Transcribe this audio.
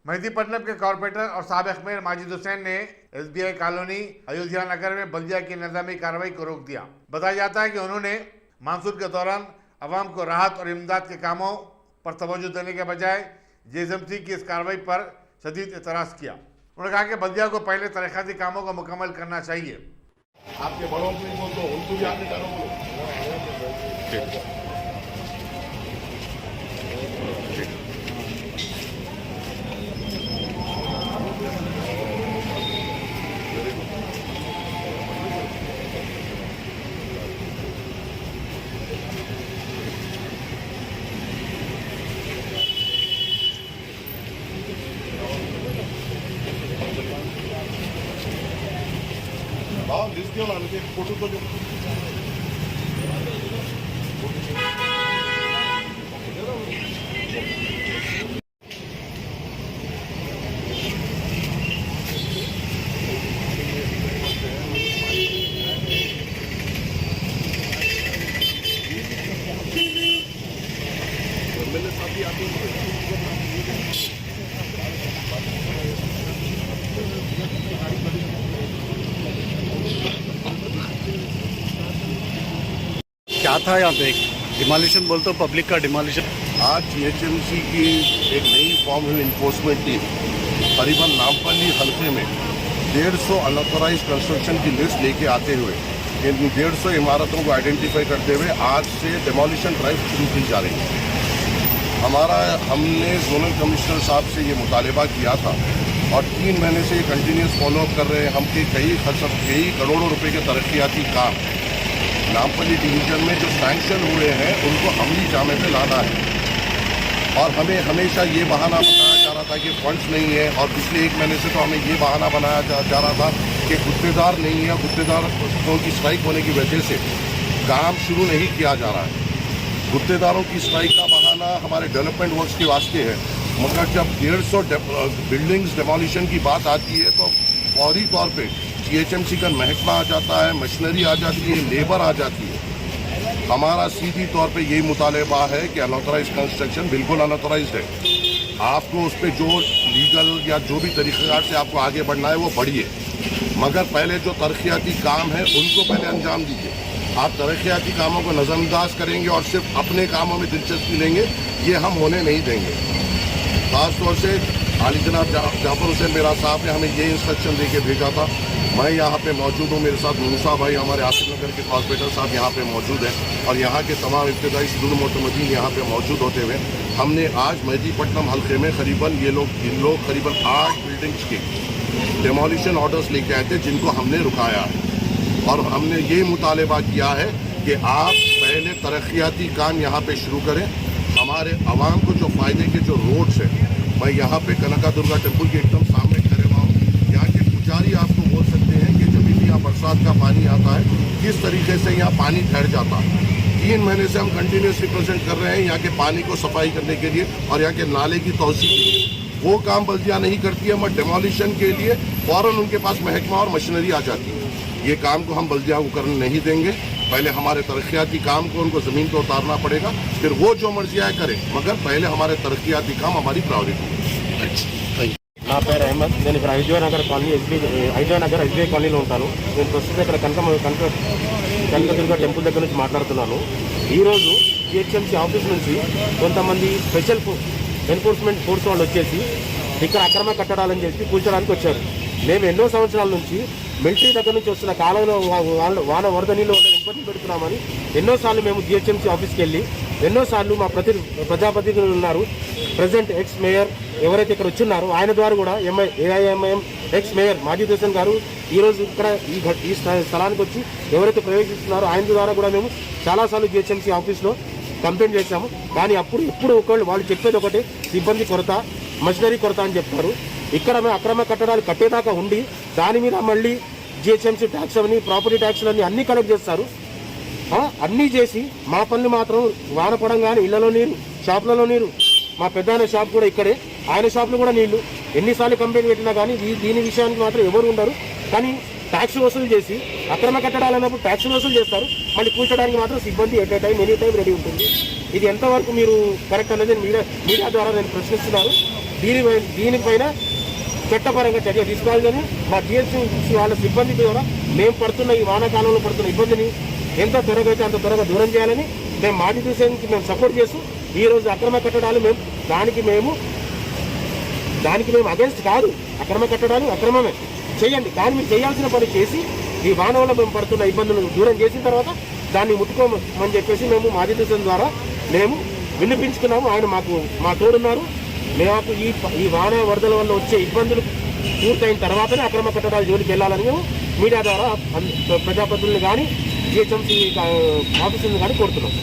मेहदीपट्टनम के कॉर्पोरेटर और साबिक मेयर माजिद हुसैन ने SBI कॉलोनी अयोध्या नगर में बल्दिया की निजामी कार्रवाई को रोक दिया। बताया जाता है कि उन्होंने मानसून के दौरान अवाम को राहत और इमदाद के कामों पर तवज्जो देने के बजाय JSMC की इस कार्रवाई पर शदीद एतराज़ किया। उन्होंने कहा कि बल्दिया को पहले तरक्याती कामों को मुकम्मल करना चाहिए। आपके बड़ों को बोल दो, उनको भी आपने करो। जिसके वाले फोटो तो मेरे साथ ही आते हैं। क्या था यहाँ पे? डिमोलिशन बोलते हो, पब्लिक का डिमोलिशन। आज GHMC की एक नई फॉर्म हुई इन्फोर्समेंट टीम करीबन नामपल्ली हल्के में 150 अनऑथराइज्ड कंस्ट्रक्शन की लिस्ट लेके आते हुए इन 150 इमारतों को आइडेंटिफाई करते हुए आज से डिमोलिशन ड्राइव शुरू की जा रही है। हमने जोनल कमिश्नर साहब से ये मुतालबा किया था और 3 महीने से ये कंटिन्यूस फॉलोअप कर रहे हैं। हम कई करोड़ों रुपए के तरक्याती काम नामपल्ली डिवीजन में जो सैंक्शन हुए हैं उनको अमली जामे पे लाना है। और हमें हमेशा ये बहाना बताया जा रहा था कि फंड्स नहीं है, और पिछले 1 महीने से तो हमें ये बहाना बनाया जा रहा था कि गुत्तेदार नहीं है, गुत्तेदारों की स्ट्राइक होने की वजह से काम शुरू नहीं किया जा रहा है। गुत्तेदारों की स्ट्राइक का बहाना हमारे डेवलपमेंट वर्क्स के वास्ते है, मगर जब 150 बिल्डिंग्स डेमोलिशन की बात आती है तो फौरी तौर पे GHMC का महकमा आ जाता है, मशीनरी आ जाती है, लेबर आ जाती है। हमारा सीधी तौर पे यही मुतालबा है कि अनऑथराइज कंस्ट्रक्शन बिल्कुल अनऑथराइज्ड है। आपको उस पर जो लीगल या जो भी तरीक़ेकार से आपको आगे बढ़ना है वो बढ़िए, मगर पहले जो तरक्याती काम है उनको पहले अंजाम दीजिए। आप तरक्याती कामों को नज़रअंदाज करेंगे और सिर्फ अपने कामों में दिलचस्पी लेंगे, ये हम होने नहीं देंगे। खासतौर से आली जनाब जाफर हुसैन मेरा साहब ने हमें ये इंस्ट्रक्शन दे के भेजा था। मैं यहाँ पे मौजूद हूँ, मेरे साथ मूसा भाई हमारे आसिफ नगर के कॉर्पोरेटर साहब यहाँ पे मौजूद हैं और यहाँ के तमाम इब्तदाई शुरू मोतमदीन यहाँ पे मौजूद होते हुए हमने आज मेहदीपट्टनम हल्के में करीबन इन लोग करीबन 8 बिल्डिंग्स के डेमोलिशन ऑर्डर्स लेके आए थे, जिनको हमने रुकाया है। और हमने ये मुतालबा किया है कि आप पहले तरक्याती काम यहाँ पे शुरू करें। हमारे आवाम को जो फ़ायदे के जो रोड्स हैं, मैं यहाँ पे कनका दुर्गा टेम्पल के एकदम सामने खड़े हुआ हूँ। यहाँ के पुजारी आपको बोल सकते हैं कि जब भी यहाँ बरसात का पानी आता है किस तरीके से यहाँ पानी ठहर जाता है। 3 महीने से हम कंटिन्यूसली प्रेजेंट कर रहे हैं यहाँ के पानी को सफाई करने के लिए और यहाँ के नाले की तोसी के लिए। वो काम बल्दिया नहीं करती है, मगर डेमोलिशन के लिए फौरन उनके पास महकमा और मशीनरी आ जाती है। ये काम को हम बल्दिया को करने नहीं देंगे। पहले हमारे तरक्याती काम को उनको ज़मीन पर उतारना पड़ेगा, फिर वो जो मर्जी आए करें, मगर पहले हमारे तरक्याती काम हमारी प्रायोरिटी है। నా పేరు అహ్మద్, నేను ఇక్కడ హైదరాబాద్ కాలనీ SBI కాలనీలో ఉంటాను। నేను ప్రస్తుతం ఇక్కడ కనకదుర్గ టెంపుల్ దగ్గర నుంచి మాట్లాడుతున్నాను। ఈరోజు GHMC ఆఫీస్ నుంచి కొంతమంది స్పెషల్ ఎన్ఫోర్స్మెంట్ ఫోర్స్ వాళ్ళు వచ్చేసి ఇక్కడ అక్రమ కట్టడాలని చెప్పి కూల్చడానికి వచ్చారు। మేము ఎన్నో సంవత్సరాల నుంచి మిలిటరీ దగ్గర నుంచి వస్తున్న కాలంలో వాన వరద నీళ్ళు ఇబ్బంది పెడుతున్నామని ఎన్నోసార్లు మేము GHMC ఆఫీస్కి వెళ్ళి ఎన్నోసార్లు మా ప్రజాప్రతినిధులు ఉన్నారు, ప్రెసిడెంట్ ఎక్స్ మేయర్ ఎవరైతే ఇక్కడ వచ్చున్నారో ఆయన ద్వారా కూడా AIMIM ex mayor Majid Hussain గారు ఈరోజు ఇక్కడ ఈ స్థలానికి వచ్చి ఎవరైతే ప్రవేశిస్తున్నారో ఆయన ద్వారా కూడా మేము చాలాసార్లు GHMC ఆఫీస్లో కంప్లైంట్ చేశాము। కానీ ఎప్పుడు వాళ్ళు చెప్పేది ఒకటే, సిబ్బంది కొరత, మషినరీ కొరత అని చెప్తారు। ఇక్కడ మేము అక్రమ కట్టడాలు కట్టేదాకా ఉండి దాని మీద మళ్ళీ GHMC ట్యాక్స్ అని ప్రాపర్టీ ట్యాక్స్లన్నీ అన్నీ కలెక్ట్ చేస్తారు। అన్నీ చేసి మా పనులు మాత్రం వాన పడంగానే ఇళ్లలో నీరు, షాపులలో నీరు, మా పెద్ద షాప్ కూడా ఇక్కడే, ఆయన షాప్లో కూడా నీళ్లు। ఎన్నిసార్లు కంప్లైంట్ పెట్టినా కానీ దీని విషయానికి మాత్రం ఎవరు ఉండరు। కానీ ట్యాక్స్ వసూలు చేసి అక్రమ కట్టడాలు అన్నప్పుడు ట్యాక్స్ వసూలు చేస్తారు, మళ్ళీ కూల్చడానికి మాత్రం సిబ్బంది at a time any time ready ఉంటుంది। ఇది ఎంతవరకు మీరు కరెక్ట్ అనేది మీడియా ద్వారా నేను ప్రశ్నిస్తున్నాను. దీనిపైన చట్టపరంగా చర్య తీసుకోవాలని మా జిహెచ్ఎంసీ వాళ్ళ సిబ్బంది ద్వారా మేము పడుతున్న ఈ వానాకాలంలో పడుతున్న ఇబ్బందిని ఎంత త్వరగా అయితే అంత త్వరగా దూరం చేయాలని మేము మాజీ డివిజన్కి మేము సపోర్ట్ చేస్తూ ఈరోజు అక్రమ కట్టడాలు దానికి మేము అగేన్స్ట్ కాదు. అక్రమ కట్టడాలు అక్రమమే చేయండి, కానీ మీరు చేయాల్సిన పని చేసి ఈ వాన వల్ల మేము పడుతున్న ఇబ్బందులను దూరం చేసిన తర్వాత దాన్ని ముట్టుకోమని చెప్పేసి మేము మాజీ డివిజన్ ద్వారా మేము విన్నపించుకున్నాము. ఆయన మా తోడున్నారు. మేము ఈ వాన వరదల వల్ల వచ్చే ఇబ్బందులు పూర్తయిన తర్వాతనే అక్రమ కట్టడాల జోలికి వెళ్ళాలని మేము మీడియా ద్వారా ప్రజాప్రతినిధులను కానీ జిహెచ్ఎంసీ ఆఫీసులను కానీ కోరుతున్నాం.